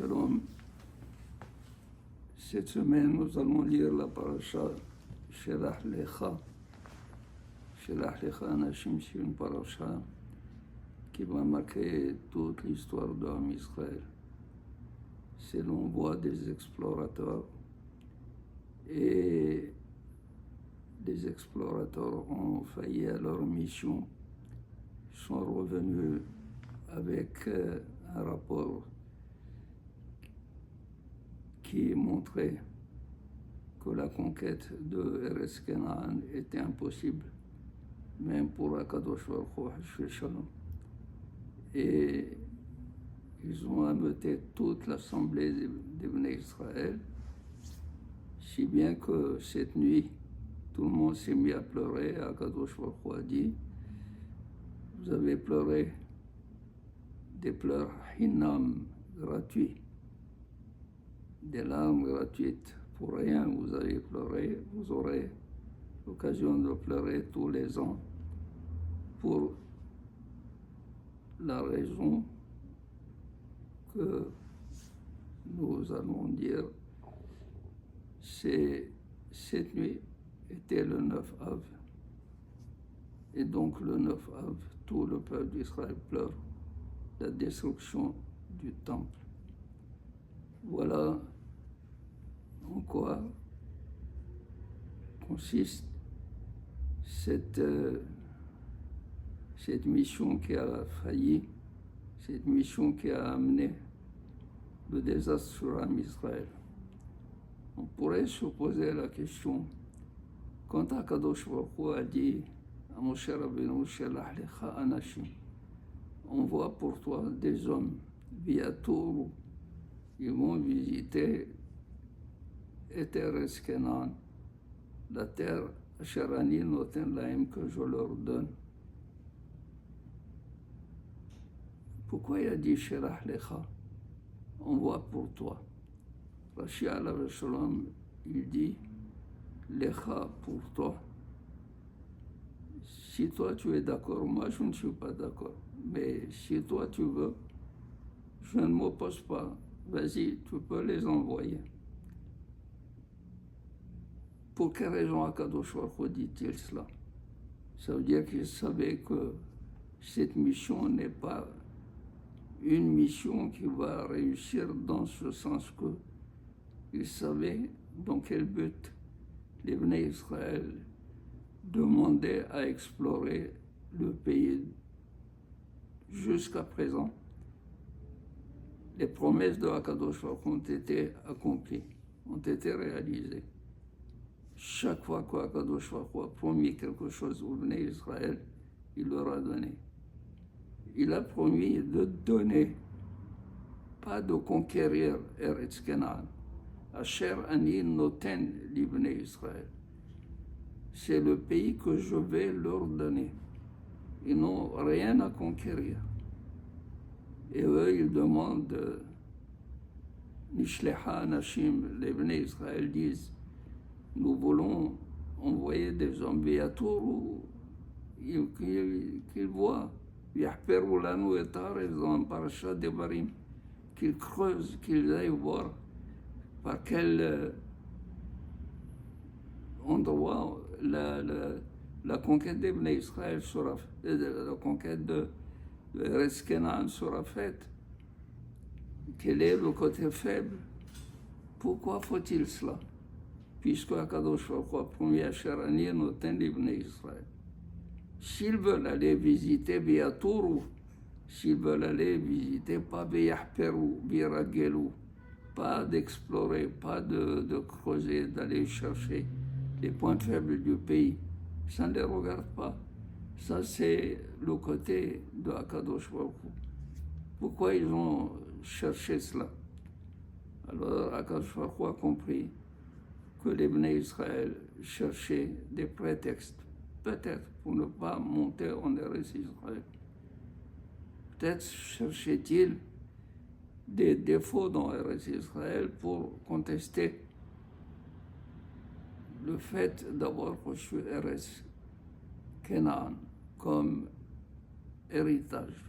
Shalom. Cette semaine, nous allons lire la paracha Shelach Lecha. Shelach Lecha Anashim, c'est une paracha qui va marquer toute l'histoire de l'homme Israël. C'est l'envoi des explorateurs. Et les explorateurs ont failli à leur mission, sont revenus avec un rapport qui montrait que la conquête de Eretz Canaan était impossible, même pour Akadosh Baruch Hu Hashvé Shalom. Et ils ont ameuté toute l'assemblée des Bnei Israël, si bien que cette nuit, tout le monde s'est mis à pleurer. Akadosh Baruch Hu a dit: vous avez pleuré des pleurs hinam, gratuits, des larmes gratuites, pour rien vous avez pleuré, vous aurez l'occasion de pleurer tous les ans pour la raison que nous allons dire. Cette nuit était le 9 Av, et donc le 9 Av, tout le peuple d'Israël pleure la destruction du temple. Voilà en quoi consiste cette mission qui a failli, cette mission qui a amené le désastre sur l'âme Israël. On pourrait se poser la question, quand Akadosh Baruch Hu a dit à Moshe Rabbeinu, Shelach Lecha Anashim, on voit pour toi des hommes, Viatour, ils vont visiter Eretz Canaan, la terre Asher Ani Noten Lahem, que je leur donne. Pourquoi il a dit Shelach Lecha, on voit pour toi? Rashi alav shalom, il dit Lecha, pour toi. Si toi tu es d'accord, moi je ne suis pas d'accord. Mais si toi tu veux, je ne m'oppose pas. Vas-y, tu peux les envoyer. Pour quelle raison Akadosh Baruch Hu dit-il cela? Ça veut dire qu'il savait que cette mission n'est pas une mission qui va réussir, dans ce sens que il savait dans quel but les Bnei Israël demandaient à explorer le pays. Jusqu'à présent, les promesses de Akadosh Baruch Hu ont été accomplies, ont été réalisées. Chaque fois qu'Akadosh Baruch Hu a promis quelque chose aux Bnei Israël, il leur a donné. Il a promis de donner, pas de conquérir Eretz Canaan. Asher Ani Noten l'Ibnei Israël. C'est le pays que je vais leur donner. Ils n'ont rien à conquérir. Et eux, ils demandent, Nishlecha Anashim, les Bnei Israël disent, nous voulons envoyer des hommes Viatour qu'ils voient, Yahperu Lanu et Arez, dans Parashat Devarim, qu'ils creusent, qu'ils aillent voir par quel endroit la conquête des Bnei Israël sera faite, la conquête de Eretz Canaan sera faite. Quel est le côté faible? Pourquoi faut-il cela? Puisque Akadosh Baruch Hu a promis à Asher Ani Noten l'Ibnei Israël. S'ils veulent aller visiter Viatour, s'ils veulent aller visiter, pas Beyahperu, Biragelu, pas d'explorer, pas de creuser, d'aller chercher les points faibles du pays, ça ne les regarde pas. Ça, c'est le côté de Akadosh Baruch Hu. Pourquoi ils ont cherché cela? Alors Akadosh Baruch Hu a compris que les Bnei Israël cherchaient des prétextes, peut-être pour ne pas monter en Eretz Israël. Peut-être cherchait-il des défauts dans Eretz Israël pour contester le fait d'avoir reçu Eretz Canaan comme héritage.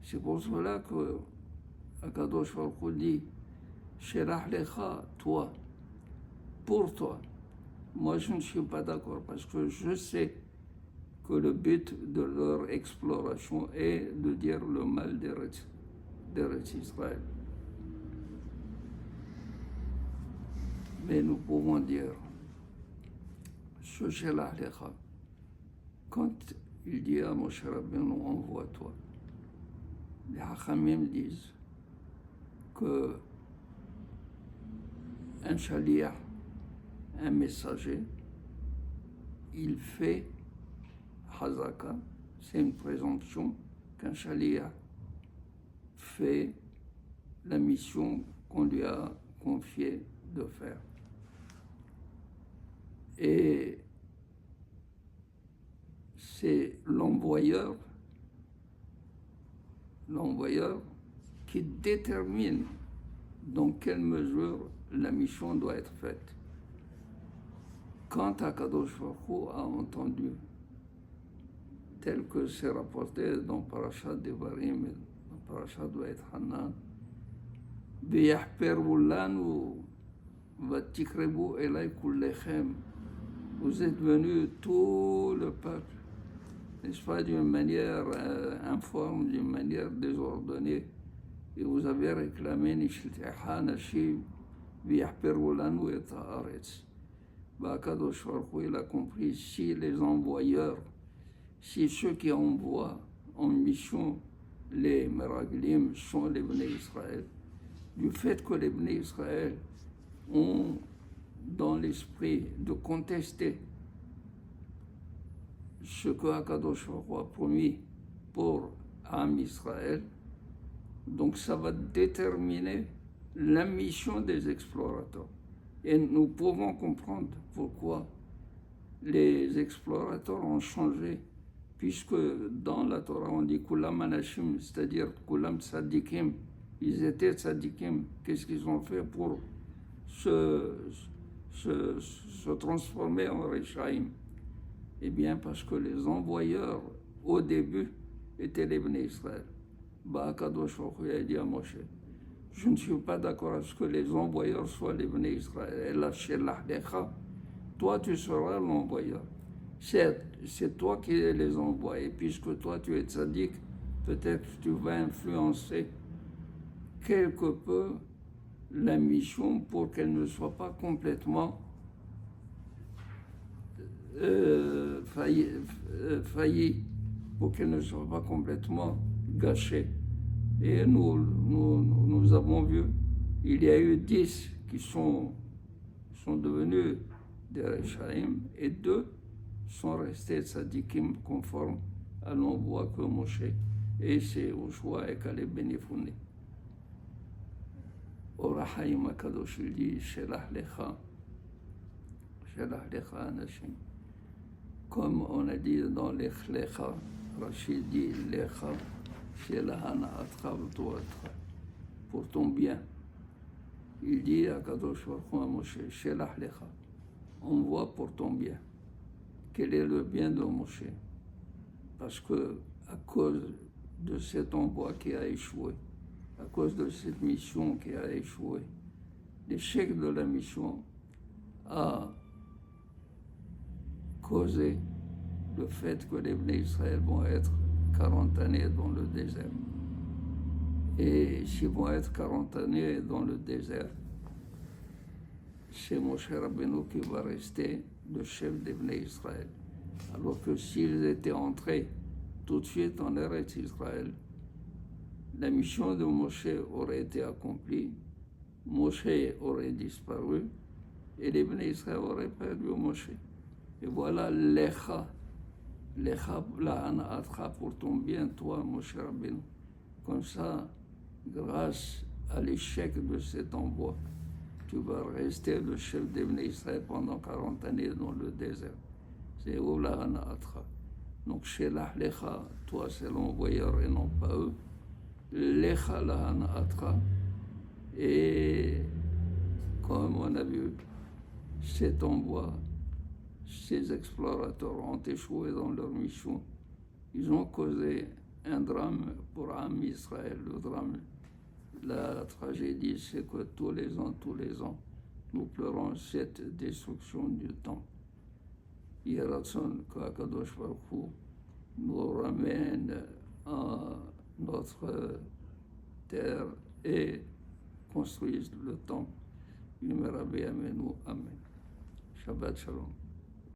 C'est pour cela que Akadosh Baruch Hu dit, Shelach Lecha, toi, pour toi. Moi, je ne suis pas d'accord parce que je sais que le but de leur exploration est de dire le mal d'Eretz Israël. Mais nous pouvons dire, ce Shelach Lecha, quand il dit à Moshe Rabbeinu, envoie-toi, les Hachamim disent que un shaliach, un messager, il fait hazaka, c'est une présomption qu'un shaliach fait la mission qu'on lui a confiée de faire. Et c'est l'envoyeur qui détermine dans quelle mesure la mission doit être faite. Quand Akadosh Baruch Hu a entendu, tel que c'est rapporté dans Parashat Devarim et dans Parashat Vayet Hanan, V'yahperu lanu v'tikrebu elay kullechem, vous êtes venus tout le peuple, n'est-ce pas, d'une manière informe, d'une manière désordonnée, et vous avez réclamé Nishiltecha Nashim v'yahperu lanu et haaretz. Akadosh Baruch Hu, il a compris, si les envoyeurs, si ceux qui envoient en mission les Meraglim sont les Bnei Israël, du fait que les Bnei Israël ont dans l'esprit de contester ce que Akadosh Baruch Hu a promis pour Am Israël, donc ça va déterminer la mission des explorateurs. Et nous pouvons comprendre pourquoi les explorateurs ont changé, puisque dans la Torah on dit Kulam Anashim, c'est-à-dire Kulam Tzadikim, ils étaient Tzadikim. Qu'est-ce qu'ils ont fait pour se transformer en Rechaim? Eh bien, parce que les envoyeurs, au début, étaient les Bnei Israël. Akadosh Baruch Hu a dit à Moshe, je ne suis pas d'accord à ce que les envoyeurs soient les Bnei Israël. Et là, Shelach Lecha, toi, tu seras l'envoyeur. C'est toi qui les envoies. Et puisque toi, tu es tzaddik, peut-être tu vas influencer quelque peu la mission pour qu'elle ne soit pas complètement faillie, pour qu'elle ne soit pas complètement gâchée. Et nous avons vu, il y a eu 10 qui sont devenus des Rechaim et 2 sont restés tzadikim conformes à l'envoi que Moshe, et c'est Joshua et Caleb ben Yefunne. Orachaim Akadosh il dit Shelach Lecha Anashim. Comme on a dit dans Lech Lecha, Rachid dit Lecha pour ton bien. Il dit à Kadosh Baruch Hu à Moshe, Shelach Lecha, envoie pour ton bien. Quel est le bien de Moshe? Parce que à cause de cet envoi qui a échoué, à cause de cette mission qui a échoué, l'échec de la mission a causé le fait que les Bnei Israël vont être 40 années dans le désert. Et s'ils vont être 40 années dans le désert, c'est Moshe Rabbeinu qui va rester le chef des Bnei Israël. Alors que s'ils étaient entrés tout de suite en Eretz Israël, la mission de Moshe aurait été accomplie, Moshe aurait disparu, et les Bnei Israël auraient perdu Moshe. Et voilà Lecha la'ana'atcha pour ton bien, toi, Moshe Rabbeinu. Comme ça, grâce à l'échec de cet envoi, tu vas rester le chef des Bnei Israël pendant 40 années dans le désert. C'est où la'ana'atcha. Donc, Shelach Lecha, toi, c'est l'envoyeur et non pas eux. Lecha la'ana'atcha. Et comme on a vu, cet envoi, ces explorateurs ont échoué dans leur mission. Ils ont causé un drame pour Am Israël, le drame, la tragédie, c'est que tous les ans, nous pleurons cette destruction du temps. Yeratzon qu'Akadosh Baruch Hu nous ramène à notre terre et construise le temple. Amen. Shabbat Shalom.